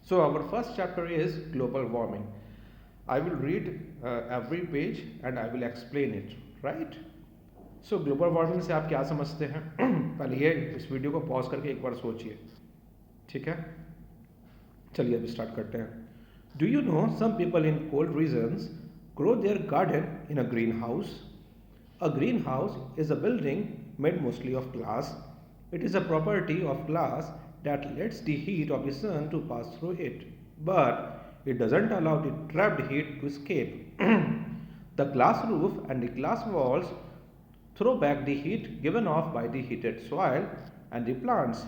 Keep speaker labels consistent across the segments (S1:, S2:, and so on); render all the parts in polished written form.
S1: So our first chapter is global warming. I will read every page and I will explain it, right? So global warming से आप क्या समझते हैं? पहले ये इस वीडियो को पॉज करके एक बार सोचिए, ठीक है? चलिए अभी स्टार्ट करते हैं. Do you know some people in cold regions grow their garden in a greenhouse? A greenhouse is a building made mostly of glass. It is a property of glass that lets the heat of the sun to pass through it, but it doesn't allow the trapped heat to escape. The glass roof and the glass walls throw back the heat given off by the heated soil and the plants.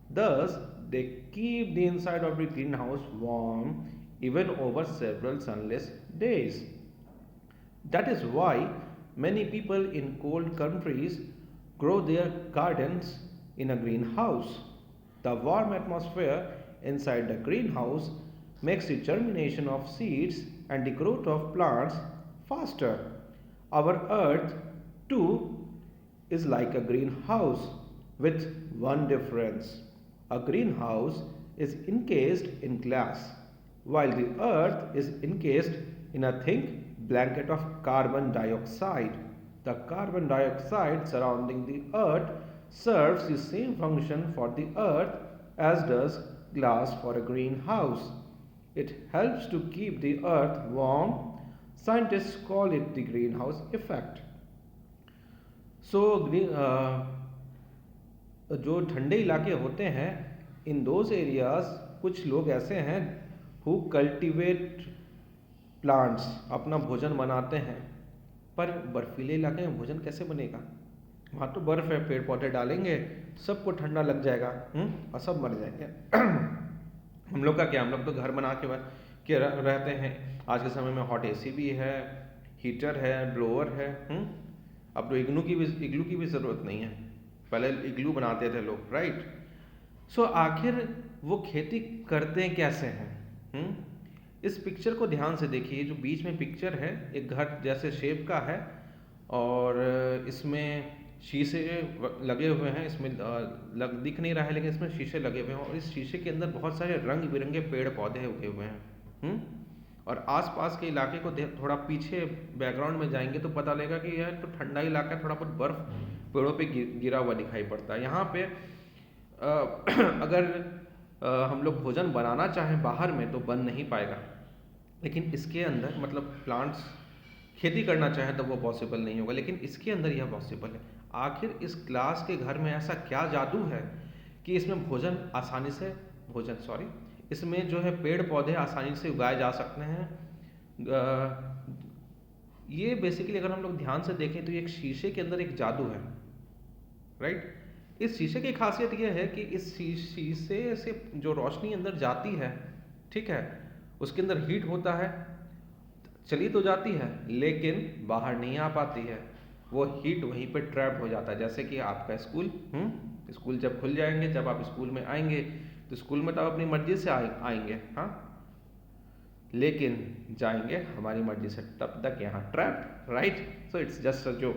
S1: Thus, they keep the inside of the greenhouse warm even over several sunless days. That is why many people in cold countries grow their gardens in a greenhouse. The warm atmosphere inside the greenhouse makes the germination of seeds and the growth of plants faster. Our earth, too, is like a greenhouse with one difference. A greenhouse is encased in glass, while the earth is encased in a thick blanket of carbon dioxide. The carbon dioxide surrounding the earth serves the same function for the earth as does glass for a greenhouse. It helps to keep the earth warm. Scientists call it the greenhouse effect. So, जो ठंडे इलाके होते हैं, in those areas कुछ लोग ऐसे हैं who cultivate plants, अपना भोजन बनाते हैं. पर बर्फीले इलाके में भोजन कैसे बनेगा? वहाँ तो बर्फ़ है, पेड़ पौधे डालेंगे, सबको ठंडा लग जाएगा और सब मर जाएंगे. हम लोग का क्या, हम लोग तो घर बना के रहते हैं. आज के समय में हॉट एसी भी है, हीटर है, ब्लोअर है. अब तो इग्लू की भी ज़रूरत नहीं है. पहले इग्लू बनाते थे लोग, राइट? सो आखिर वो खेती करते कैसे हैं? इस पिक्चर को ध्यान से देखिए. जो बीच में पिक्चर है, एक घर जैसे शेप का है और इसमें शीशे लगे हुए हैं. इसमें दिख नहीं रहा है, लेकिन इसमें शीशे लगे हुए हैं और इस शीशे के अंदर बहुत सारे रंग बिरंगे पेड़ पौधे उगे हुए हैं. और आसपास के इलाके को थोड़ा पीछे बैकग्राउंड में जाएंगे तो पता लगेगा कि यह तो ठंडा इलाका है, थोड़ा बहुत बर्फ पेड़ों पे गिरा हुआ दिखाई पड़ता है. यहाँ पे अगर हम लोग भोजन बनाना चाहें बाहर में तो बन नहीं पाएगा, लेकिन इसके अंदर मतलब प्लांट्स खेती करना चाहे तो वो पॉसिबल नहीं होगा, लेकिन इसके अंदर यह पॉसिबल है. आखिर इस ग्लास के घर में ऐसा क्या जादू है कि इसमें इसमें जो है पेड़ पौधे आसानी से उगाए जा सकते हैं. ये बेसिकली अगर हम लोग ध्यान से देखें तो ये एक शीशे के अंदर एक जादू है, राइट? इस शीशे की खासियत यह है कि इस शीशे से जो रोशनी अंदर जाती है, ठीक है, उसके अंदर हीट होता है, चली तो जाती है लेकिन बाहर नहीं आ पाती है. वो हीट वहीं पे ट्रैप हो जाता है. जैसे कि आपका स्कूल जब खुल जाएंगे, जब आप स्कूल में आएंगे तो स्कूल में तो आप अपनी मर्जी से आएंगे, हाँ, लेकिन जाएंगे हमारी मर्जी से, तब तक यहाँ trap, right? So it's just a joke.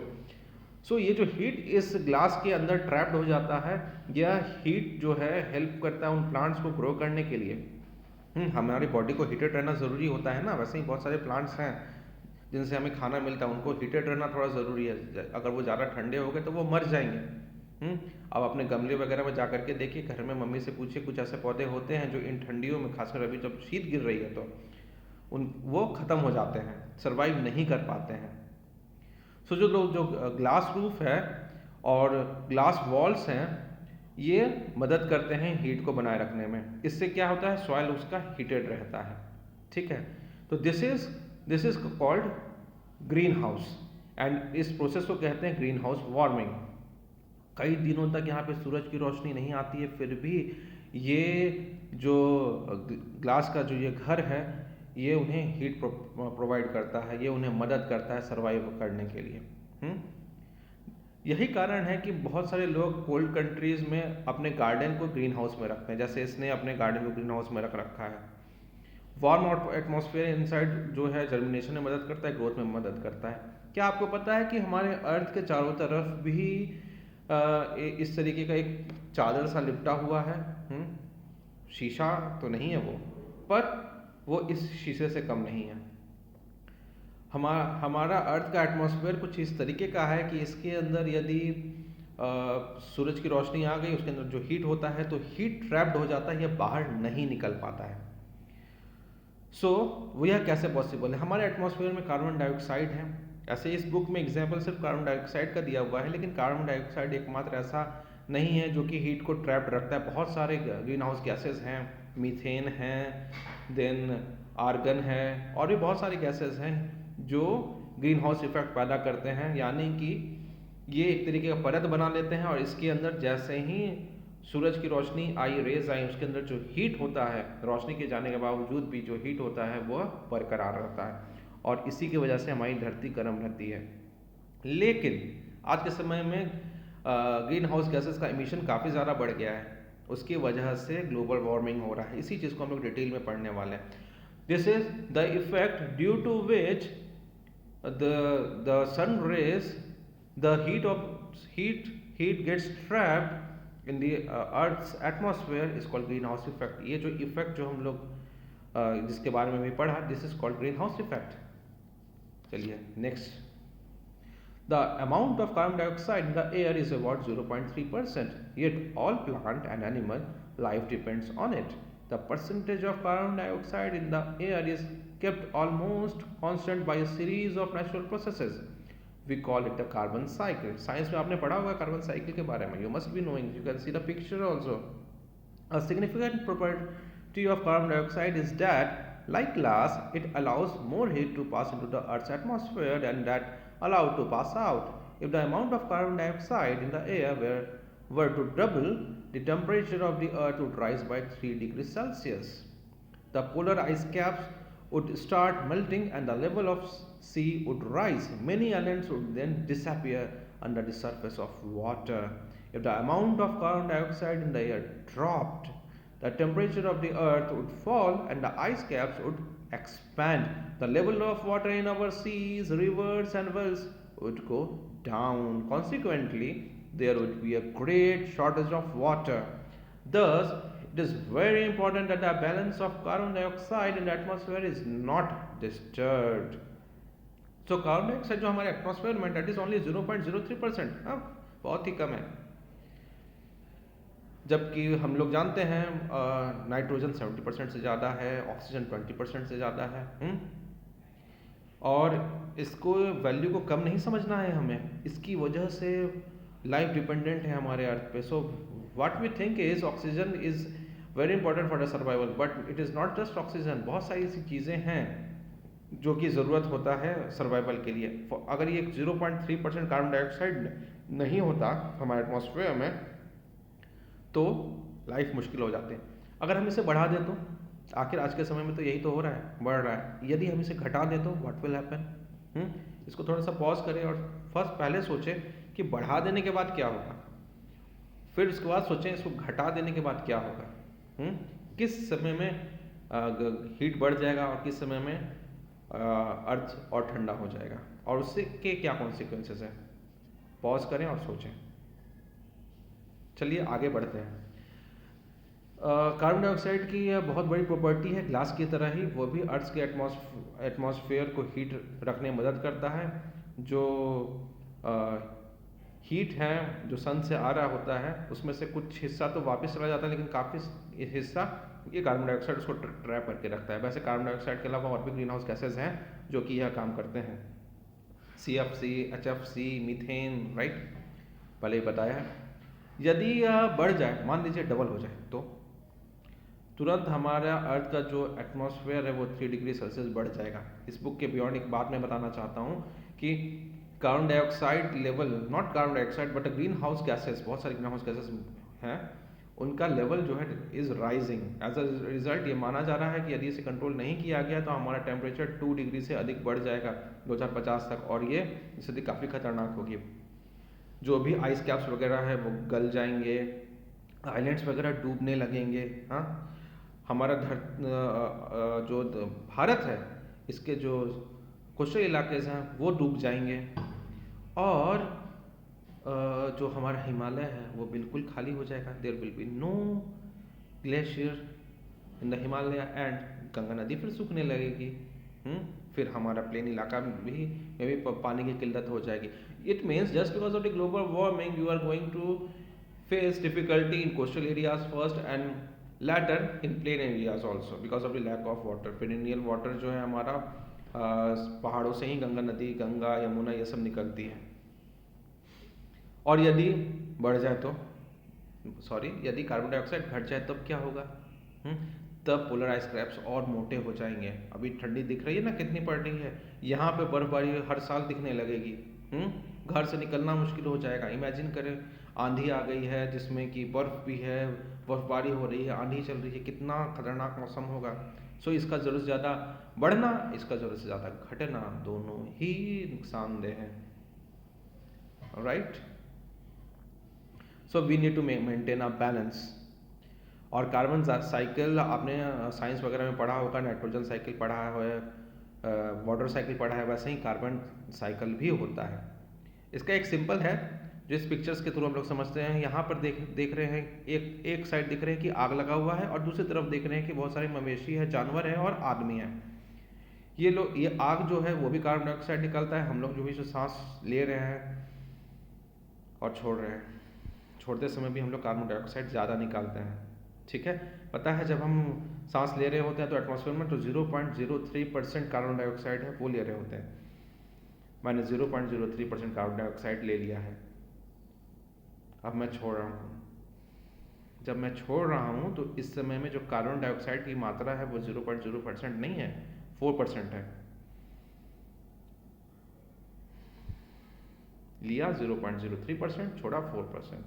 S1: So ये जो हीट इस ग्लास के अंदर ट्रैप्ड हो जाता है, यह हीट जो है हेल्प करता है उन प्लांट्स को ग्रो करने के लिए. हमारी बॉडी को हीटेड रहना ज़रूरी होता है ना. वैसे ही बहुत सारे प्लांट्स हैं जिनसे हमें खाना मिलता है, उनको हीटेड रहना थोड़ा ज़रूरी है. अगर वो ज़्यादा ठंडे हो गए तो वो मर जाएंगे. अब अपने गमले वगैरह में जा करके देखिए, घर में मम्मी से पूछिए, कुछ ऐसे पौधे होते हैं जो इन ठंडियों में, खासकर अभी जब शीत गिर रही है तो वो ख़त्म हो जाते हैं, सर्वाइव नहीं कर पाते हैं. सो जो ग्लास रूफ है और ग्लास वॉल्स हैं, ये मदद करते हैं हीट को बनाए रखने में. इससे क्या होता है, सॉइल उसका हीटेड रहता है, ठीक है. तो this is called green house and इस प्रोसेस को कहते हैं ग्रीन हाउस वार्मिंग. कई दिनों तक यहाँ पे सूरज की रोशनी नहीं आती है, फिर भी ये जो ग्लास का जो ये घर है, ये उन्हें हीट प्रोवाइड करता है, ये उन्हें मदद करता है सर्वाइव करने के लिए. यही कारण है कि बहुत सारे लोग कोल्ड कंट्रीज़ में अपने गार्डन को ग्रीन हाउस में रखते हैं. जैसे इसने अपने गार्डन को ग्रीन हाउस में रखा है. वार्म एटमॉस्फेयर इनसाइड जो है जर्मिनेशन में मदद करता है, ग्रोथ में मदद करता है. क्या आपको पता है कि हमारे अर्थ के चारों तरफ भी इस तरीके का एक चादर सा लिपटा हुआ है? शीशा तो नहीं है वो, पर वो इस शीशे से कम नहीं है। हमारा अर्थ का एटमॉस्फेयर कुछ इस तरीके का है कि इसके अंदर यदि सूरज की रोशनी आ गई, उसके अंदर जो हीट होता है तो हीट ट्रैप्ड हो जाता है, यह बाहर नहीं निकल पाता है। वो यह कैसे पॉसिबल है? हमारे एटमॉस्फेयर में कार्बन डाइऑक्साइड है। ऐसे इस बुक में एग्जाम्पल सिर्फ कार्बन डाइऑक्साइड का दिया हुआ है, लेकिन कार्बन डाइऑक्साइड एकमात्र ऐसा नहीं है जो कि हीट को ट्रैप्ड रखता है। बहुत सारे ग्रीन हाउस गैसेज हैं, मीथेन है, देन आर्गन है, और भी बहुत सारे गैसेज हैं जो ग्रीन हाउस इफेक्ट पैदा करते हैं। यानी कि ये एक तरीके का परत बना लेते हैं और इसके अंदर जैसे ही सूरज की रोशनी आई, रेज आई, उसके अंदर जो हीट होता है, रोशनी के जाने के बावजूद भी जो हीट होता है वह बरकरार रहता है, और इसी की वजह से हमारी धरती गर्म रहती है। लेकिन आज के समय में ग्रीन हाउस गैसेस का इमिशन काफ़ी ज़्यादा बढ़ गया है, उसकी वजह से ग्लोबल वार्मिंग हो रहा है। इसी चीज़ को हम लोग डिटेल में पढ़ने वाले हैं। This is the effect due to which the sun rays, the heat gets trapped in the earth's atmosphere is called greenhouse effect। ये जो इफेक्ट जो हम लोग जिसके बारे में भी पढ़ा, this is called green house effect. चलिए next. The amount of carbon dioxide in the air is about 0.3%, yet all plant and animal life depends on it. The percentage of carbon dioxide in the air is kept almost constant by a series of natural processes. We call it the carbon cycle. Science में आपने पढ़ा होगा carbon cycle के बारे में. You must be knowing. You can see the picture also. A significant property of carbon dioxide is that, like glass, it allows more heat to pass into the Earth's atmosphere than that allowed to pass out. If the amount of carbon dioxide in the air were to double, the temperature of the Earth would rise by 3 degrees Celsius. The polar ice caps would start melting and the level of sea would rise. Many islands would then disappear under the surface of water. If the amount of carbon dioxide in the air dropped, the temperature of the Earth would fall and the ice caps would expand. The level of water in our seas, rivers and wells would go down. Consequently, there would be a great shortage of water. Thus, it is very important that the balance of carbon dioxide in the atmosphere is not disturbed. So, carbon dioxide जो हमारे atmosphere में, that is only 0.03%, हाँ, बहुत ही कम है। जबकि हम लोग जानते हैं नाइट्रोजन 70% से ज़्यादा है, ऑक्सीजन 20% से ज़्यादा है। और इसको वैल्यू को कम नहीं समझना है हमें, इसकी वजह से लाइफ डिपेंडेंट है हमारे अर्थ पे। So what we think is oxygen is very important for the survival, but it is not just oxygen. बहुत सारी ऐसी चीज़ें हैं जो कि ज़रूरत होता है सर्वाइवल के लिए। अगर ये 0.3% कार्बन डाइऑक्साइड नहीं होता हमारे एटमॉस्फेयर में तो लाइफ मुश्किल हो जाते हैं। अगर हम इसे बढ़ा दें तो, आखिर आज के समय में तो यही तो हो रहा है, बढ़ रहा है। यदि हम इसे घटा दें तो व्हाट विल हैपन? इसको थोड़ा सा पॉज करें और पहले सोचें कि बढ़ा देने के बाद क्या होगा, फिर उसके बाद सोचें इसको घटा देने के बाद क्या होगा। किस समय में हीट बढ़ जाएगा और किस समय में अर्थ और ठंडा हो जाएगा, और उससे के क्या कॉन्सिक्वेंसेस हैं। पॉज करें और सोचें। चलिए आगे बढ़ते हैं। कार्बन डाइऑक्साइड की यह बहुत बड़ी प्रॉपर्टी है, ग्लास की तरह ही वो भी अर्थ के एटमॉस्फेयर को हीट रखने में मदद करता है। जो हीट है जो सन से आ रहा होता है उसमें से कुछ हिस्सा तो वापस चला जाता है, लेकिन काफ़ी हिस्सा ये कार्बन डाइऑक्साइड उसको ट्रैप करके रखता है। वैसे कार्बन डाइऑक्साइड के अलावा और भी ग्रीन हाउस गैसेज हैं जो कि यह काम करते हैं, CFC, HFC, मीथेन, राइट, पहले ही बताया है। यदि यह बढ़ जाए, मान लीजिए डबल हो जाए, तो तुरंत हमारा अर्थ का जो एटमॉस्फेयर है वो 3 डिग्री सेल्सियस बढ़ जाएगा। इस बुक के बियॉन्ड एक बात मैं बताना चाहता हूँ कि carbon dioxide level, not carbon dioxide but green house gases, बहुत सारे ग्रीन हाउस गैसेस हैं, उनका लेवल जो है is rising. As a result ये माना जा रहा है कि यदि इसे कंट्रोल नहीं किया गया तो हमारा टेम्परेचर 2 डिग्री से अधिक बढ़ जाएगा 2050 तक, और ये स्थिति काफ़ी खतरनाक होगी। जो भी आइस कैप्स वगैरह है वो गल जाएंगे, आइलैंड्स वगैरह डूबने लगेंगे। हाँ, हमारा जो भारत है इसके जो कोस्टल इलाके हैं वो डूब जाएंगे, और जो हमारा हिमालय है वो बिल्कुल खाली हो जाएगा। There will be no glacier in the Himalaya and Ganga नदी फिर सूखने लगेगी। फिर हमारा प्लेन इलाका में भी पानी की किल्लत हो जाएगी। It means just because of the global warming you are going to face difficulty in coastal areas first and latter in plain areas also because of the lack of water। perennial water जो है हमारा पहाड़ों से ही गंगा नदी, गंगा, यमुना ये सब निकलती है। और यदि बढ़ जाए तो यदि कार्बन डाइऑक्साइड घट जाए तब क्या होगा? तब पोलर आइस कैप्स और मोटे हो जाएंगे। अभी ठंडी दिख रही है ना कितनी पड़ रही है, यहाँ पे बर्फबारी हर साल दिखने लगेगी। घर से निकलना मुश्किल हो जाएगा। इमेजिन करें आंधी आ गई है जिसमें कि बर्फ भी है, बर्फबारी हो रही है, आंधी चल रही है, कितना खतरनाक मौसम होगा। सो इसका ज़रूरत से ज़्यादा बढ़ना, इसका ज़रूरत से ज़्यादा घटना, दोनों ही नुकसानदेह हैं। Right, so we need to maintain a balance. और कार्बन साइकिल आपने साइंस वगैरह में पढ़ा होगा, नाइट्रोजन साइकिल पढ़ा है, वाटर साइकिल पढ़ा है, वैसे ही कार्बन साइकिल भी होता है। इसका एक सिंपल है जो इस पिक्चर्स के थ्रू हम लोग समझते हैं। यहाँ पर देख रहे हैं एक साइड दिख रहे हैं कि आग लगा हुआ है और दूसरी तरफ देख रहे हैं कि बहुत सारे मवेशी है, जानवर है और आदमी है। ये आग जो है वो भी कार्बन डाइऑक्साइड निकलता है। हम लोग जो भी सांस ले रहे हैं और छोड़ रहे हैं, छोड़ते समय भी हम लोग कार्बन डाइऑक्साइड ज़्यादा निकालते हैं। ठीक है, पता है जब हम सांस ले रहे होते हैं तो एटमॉस्फेयर में तो 0.03% कार्बन डाइऑक्साइड है वो ले रहे होते हैं। मैंने 0.03% कार्बन डाइऑक्साइड ले लिया है। अब मैं छोड़ रहा हूँ। जब मैं छोड़ रहा हूँ तो इस समय में जो कार्बन डाइऑक्साइड की मात्रा है वो 0.0% नहीं है, 4% है। लिया 0.03%, छोड़ा 4%।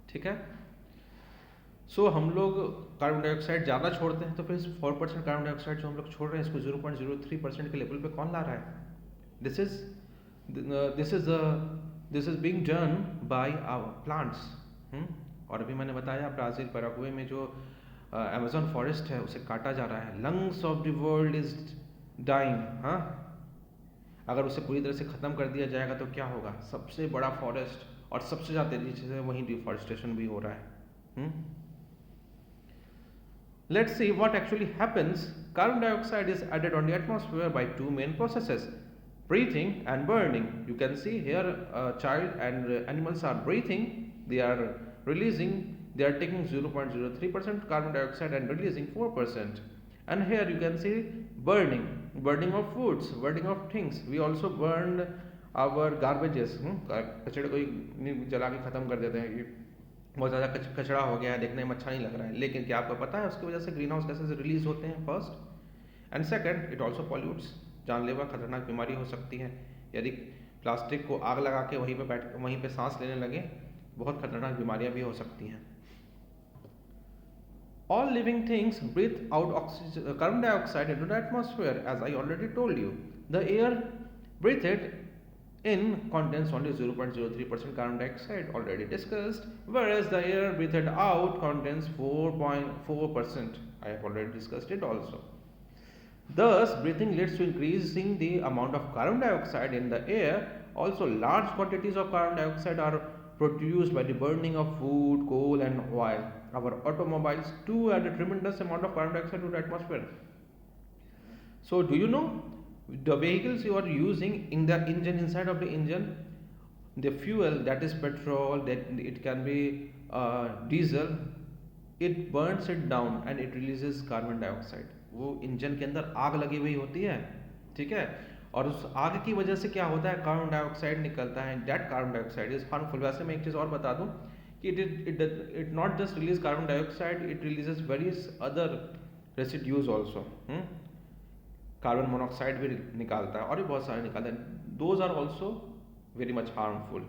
S1: ठीक है, सो हम लोग कार्बन डाइऑक्साइड ज़्यादा छोड़ते हैं तो फिर 4% कार्बन डाइऑक्साइड जो हम लोग छोड़ रहे हैं इसको 0.03% के लेवल पे कौन ला रहा है? This is being done by our plants. और अभी मैंने बताया ब्राज़ील, पैराग्वे में जो अमेज़न फॉरेस्ट है उसे काटा जा रहा है। Lungs of the world is dying. हाँ, अगर उसे पूरी तरह से ख़त्म कर दिया जाएगा तो क्या होगा? सबसे बड़ा फॉरेस्ट और सबसे ज़्यादा तेजी से वहीं डिफॉरेस्टेशन भी हो रहा है। Let's see what actually happens. Carbon dioxide is added on the atmosphere by two main processes, breathing and burning. You can see here a child and animals are breathing. They are taking 0.03% carbon dioxide and releasing 4%. And here you can see burning of foods, burning of things. We also burn our garbages. कचरे को जला के ख़त्म कर देते हैं। बहुत ज़्यादा कचरा हो गया है, देखने में अच्छा नहीं लग रहा है, लेकिन क्या आपको पता है उसकी वजह से ग्रीन हाउस गैसेस रिलीज होते हैं first and second it also pollutes. जानलेवा खतरनाक बीमारी हो सकती है यदि प्लास्टिक को आग लगा के वहीं पे सांस लेने लगे, बहुत खतरनाक बीमारियां भी हो सकती हैं। All living things breathe out carbon dioxide into the atmosphere, as I already told you. The air breathed in contains only 0.03% carbon dioxide, already discussed, whereas the air breathed out contains 4.4%. I have already discussed it also. Thus, breathing leads to increasing the amount of carbon dioxide in the air. Also, large quantities of carbon dioxide are produced by the burning of food, coal and oil. Our automobiles too add a tremendous amount of carbon dioxide to the atmosphere. So, do you know the vehicles you are using in the engine, inside of the engine, the fuel that is petrol, that it can be diesel, it burns it down and it releases carbon dioxide. वो engine के अंदर आग लगी हुई होती है, ठीक है, और उस आग की वजह से क्या होता है? कार्बन डाइऑक्साइड निकलता है। That carbon dioxide is harmful. वैसे मैं एक चीज़ और बता दूं कि it not just release carbon dioxide, it releases various other residues also. Carbon monoxide भी निकालता है और भी बहुत सारे निकालता है। Those are also very much harmful.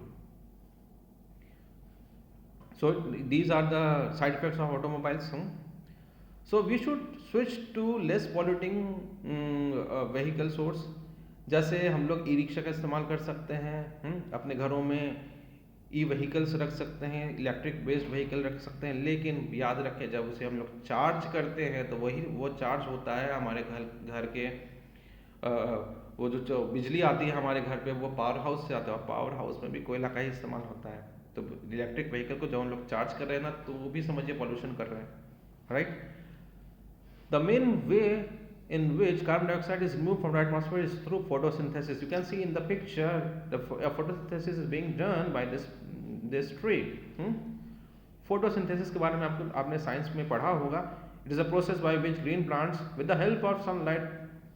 S1: So these are the side effects of automobiles. So we should switch to less polluting vehicle source. जैसे हम लोग ई रिक्शा का इस्तेमाल कर सकते हैं, अपने घरों में ई व्हीकल्स रख सकते हैं, इलेक्ट्रिक बेस्ड व्हीकल रख सकते हैं, लेकिन याद रखें जब उसे हम लोग चार्ज करते हैं तो वो चार्ज होता है हमारे घर के वो जो बिजली आती है हमारे घर पे वो पावर हाउस से आता है। पावर हाउस में भी कोयला का ही इस्तेमाल होता है। तो इलेक्ट्रिक व्हीकल को जब हम लोग चार्ज कर रहे हैं ना तो वो भी समझिए पॉल्यूशन कर रहे हैं, right. The main way in which carbon dioxide is removed from the atmosphere is through photosynthesis. You can see in the picture the photosynthesis is being done by this tree. Photosynthesis के बारे में आपने science में पढ़ा होगा. It is a process by which green plants, with the help of sunlight,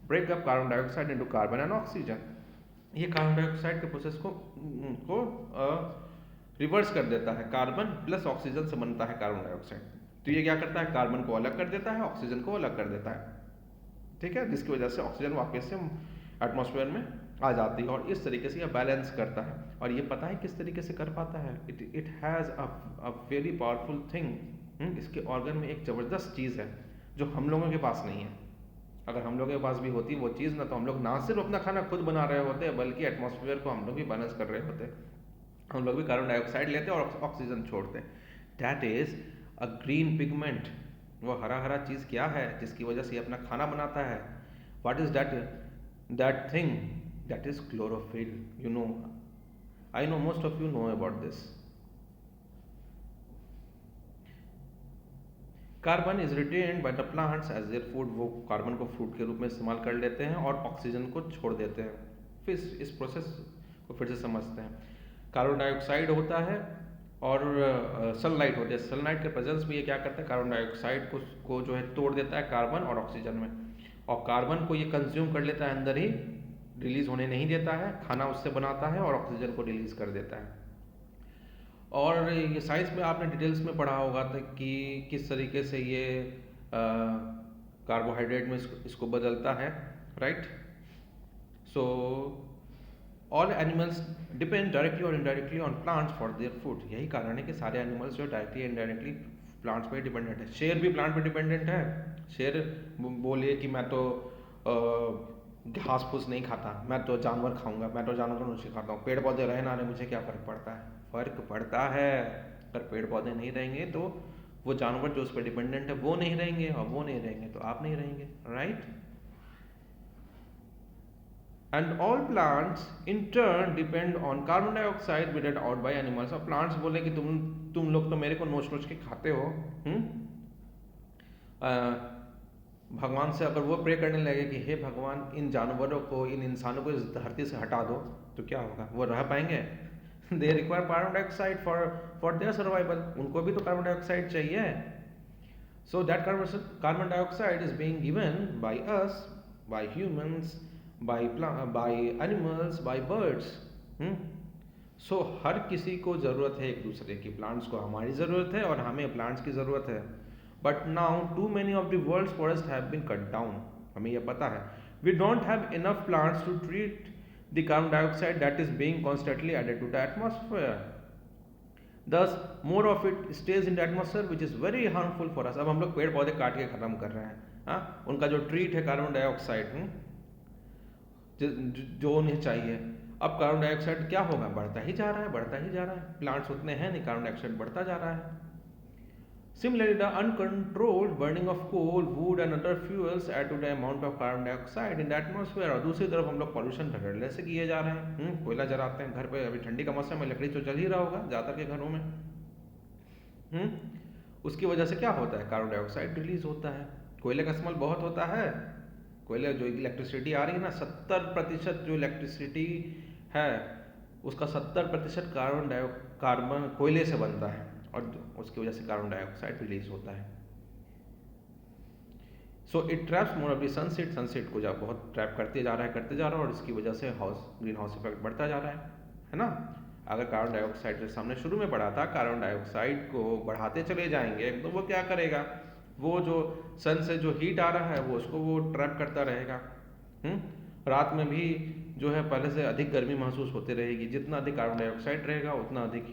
S1: break up carbon dioxide into carbon and oxygen. ये carbon dioxide के process को रिवर्स कर देता है. कार्बन प्लस ऑक्सीजन से बनता है कार्बन डाइऑक्साइड. तो ये क्या करता है, कार्बन को अलग कर देता है, ऑक्सीजन को अलग कर देता है. ठीक है, जिसकी वजह से ऑक्सीजन वापस से एटमॉस्फेयर में आ जाती है और इस तरीके से ये बैलेंस करता है. और ये पता है किस तरीके से कर पाता है. It has a very powerful thing. इसके ऑर्गन में एक ज़बरदस्त चीज़ है जो हम लोगों के पास नहीं है. अगर हम लोगों के पास भी होती वो चीज़ ना, तो हम लोग ना सिर्फ अपना खाना खुद बना रहे होते बल्कि एटमॉस्फेयर को हम लोग भी बैलेंस कर रहे होते. हम लोग भी कार्बन डाइऑक्साइड लेते और ऑक्सीजन छोड़ते. That is a green pigment. वो हरा हरा चीज़ क्या है जिसकी वजह से अपना खाना बनाता है. What is that thing? That is chlorophyll. You know, I know most of you know about this. Carbon is retained by the plants as their food. वो कार्बन को फूड के रूप में इस्तेमाल कर लेते हैं और ऑक्सीजन को छोड़ देते हैं. फिर इस प्रोसेस को फिर से समझते हैं. कार्बन डाइऑक्साइड होता है और सनलाइट होती है. सनलाइट के प्रेजेंस में ये क्या करता है, कार्बन डाइऑक्साइड को जो है तोड़ देता है कार्बन और ऑक्सीजन में, और कार्बन को ये कंज्यूम कर लेता है, अंदर ही रिलीज होने नहीं देता है. खाना उससे बनाता है और ऑक्सीजन को रिलीज कर देता है. और ये साइंस में आपने डिटेल्स में पढ़ा होगा कि किस तरीके से ये कार्बोहाइड्रेट में इसको बदलता है. Right. So all animals depend directly और indirectly on plants for their food. यही कारण है कि सारे एनिमल्स जो डायरेक्टली इनडायरेक्टली प्लांट्स पे डिपेंडेंट है. शेर भी प्लांट पे डिपेंडेंट है. शेर बोले कि मैं तो घास फूस नहीं खाता, मैं तो जानवर खाऊंगा, मैं तो जानवरों से खाता हूँ. पेड़ पौधे रहे ना रहे मुझे क्या फ़र्क पड़ता है. फ़र्क पड़ता है. अगर पेड़ पौधे नहीं रहेंगे तो वो जानवर जो उस पर डिपेंडेंट है वो नहीं रहेंगे, और वो नहीं रहेंगे तो आप नहीं रहेंगे. Right. And all plants in turn depend on carbon dioxide breathed out by animals. और plants बोले कि तुम लोग तो मेरे को नोच नोच के खाते हो. भगवान से अगर वो प्रे करने लगे कि हे भगवान इन जानवरों को, इन इंसानों को इस धरती से हटा दो, तो क्या होगा, वो रह पाएंगे? They require carbon dioxide for their survival. उनको भी तो कार्बन डाइऑक्साइड चाहिए. So that carbon dioxide is being given by us, bye humans, by animals, by birds. So हर किसी को ज़रूरत है एक दूसरे की. प्लांट्स को हमारी ज़रूरत है और हमें प्लांट्स की ज़रूरत है. But now too many of the world's forest have been cut down. हमें यह पता है. We don't have enough plants to treat the carbon dioxide that is being constantly added to the atmosphere. Thus more of it stays in the atmosphere which is very harmful for us. अब हम लोग पेड़ पौधे काट के ख़त्म कर रहे हैं. उनका जो ट्रीट है कार्बन डाइऑक्साइड जो उन्हें चाहिए. अब कार्बन डाइऑक्साइड क्या होगा, बढ़ता ही जा रहा है, बढ़ता ही जा रहा है. प्लांट्स उतने हैं नहीं, कार्बन डाइऑक्साइड बढ़ता जा रहा है. Similarly the uncontrolled burning of coal, wood and other fuels add to the amount of carbon dioxide in the atmosphere. और दूसरी तरफ हम लोग पॉल्यूशन धड़ल्ले से किए जा रहे हैं. कोयला जलाते हैं घर पे. अभी ठंडी का मौसम है, लकड़ी तो जल ही रहा होगा ज़्यादातर के घरों में. उसकी वजह से क्या होता है, कार्बन डाइऑक्साइड रिलीज होता है. कोयले का इस्तेमाल बहुत होता है. कोयले जो इलेक्ट्रिसिटी आ रही है ना, 70% जो इलेक्ट्रिसिटी है उसका 70% कार्बन कोयले से बनता है, और उसकी वजह से कार्बन डाइऑक्साइड रिलीज होता है. So it traps more of the sunset. Sunset को जब बहुत ट्रैप करते जा रहा है, और इसकी वजह से ग्रीन हाउस इफेक्ट बढ़ता जा रहा है ना. अगर कार्बन डाइऑक्साइड जो सामने शुरू में पढ़ा था, कार्बन डाइऑक्साइड को बढ़ाते चले जाएंगे तो वो क्या करेगा, वो जो सन से जो हीट आ रहा है वो उसको वो ट्रैप करता रहेगा. रात में भी जो है पहले से अधिक गर्मी महसूस होती रहेगी. जितना अधिक कार्बन डाइऑक्साइड रहेगा उतना अधिक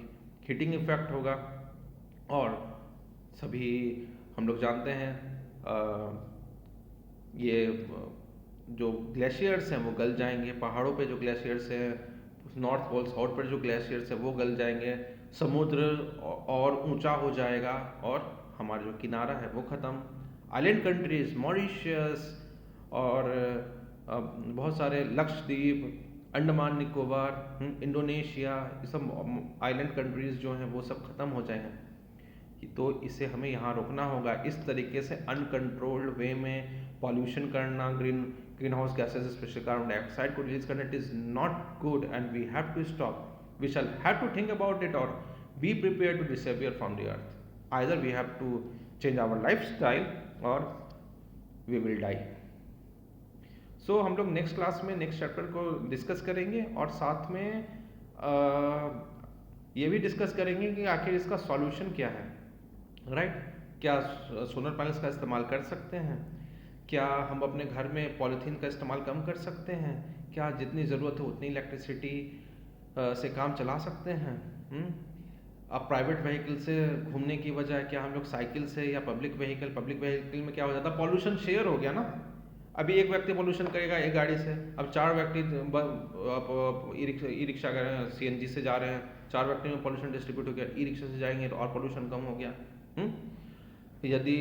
S1: हीटिंग इफेक्ट होगा. और सभी हम लोग जानते हैं ये जो ग्लेशियर्स हैं वो गल जाएंगे. पहाड़ों पे जो ग्लेशियर्स हैं, नॉर्थ पोल साउथ पर जो ग्लेशियर्स है वो गल जाएंगे. समुद्र और ऊंचा हो जाएगा और हमारा जो किनारा है वो ख़त्म. आइलैंड कंट्रीज, मॉरिशस और बहुत सारे लक्षद्वीप, अंडमान निकोबार, इंडोनेशिया, ये सब आइलैंड कंट्रीज जो हैं वो सब ख़त्म हो जाएंगे. तो इसे हमें यहाँ रोकना होगा। इस तरीके से अनकंट्रोल्ड वे में पॉल्यूशन करना, greenhouse gases specially carbon dioxide को रिलीज करना, it is not good and we have to stop. We shall have to think about it और be prepare to disappear from the earth. Either we have to change our lifestyle और we will die. So हम लोग next class में next chapter को discuss करेंगे और साथ में ये भी डिस्कस करेंगे कि आखिर इसका सॉल्यूशन क्या है, राइट? क्या सोलर पैनल्स का इस्तेमाल कर सकते हैं? क्या हम अपने घर में पॉलीथीन का इस्तेमाल कम कर सकते हैं? क्या जितनी ज़रूरत है उतनी इलेक्ट्रिसिटी से काम चला सकते हैं? अब प्राइवेट व्हीकल से घूमने की बजाय क्या हम लोग साइकिल से या पब्लिक व्हीकल में क्या हो जाता है, पॉल्यूशन शेयर हो गया ना। अभी एक व्यक्ति पॉल्यूशन करेगा एक गाड़ी से, अब 4 व्यक्ति ई रिक्शा CNG से जा रहे हैं, 4 व्यक्ति में पॉल्यूशन डिस्ट्रीब्यूट हो गया, ई रिक्शा से जाएंगे तो और पॉल्यूशन कम हो गया। यदि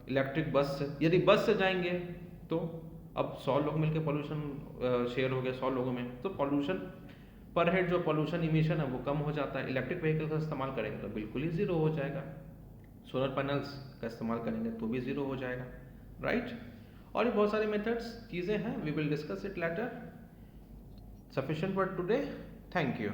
S1: इलेक्ट्रिक बस से, यदि बस से जाएंगे तो अब 100 लोग मिलकर पॉल्यूशन शेयर हो गया 100 लोगों में, तो पॉल्यूशन पर हेड जो पॉल्यूशन इमिशन है वो कम हो जाता है। इलेक्ट्रिक व्हीकल का इस्तेमाल करेंगे तो बिल्कुल ही ज़ीरो हो जाएगा, सोलर पैनल्स का इस्तेमाल करेंगे तो भी ज़ीरो हो जाएगा, राइट? और भी बहुत सारे मेथड्स चीज़ें हैं, we will discuss it later. Sufficient for today, thank you.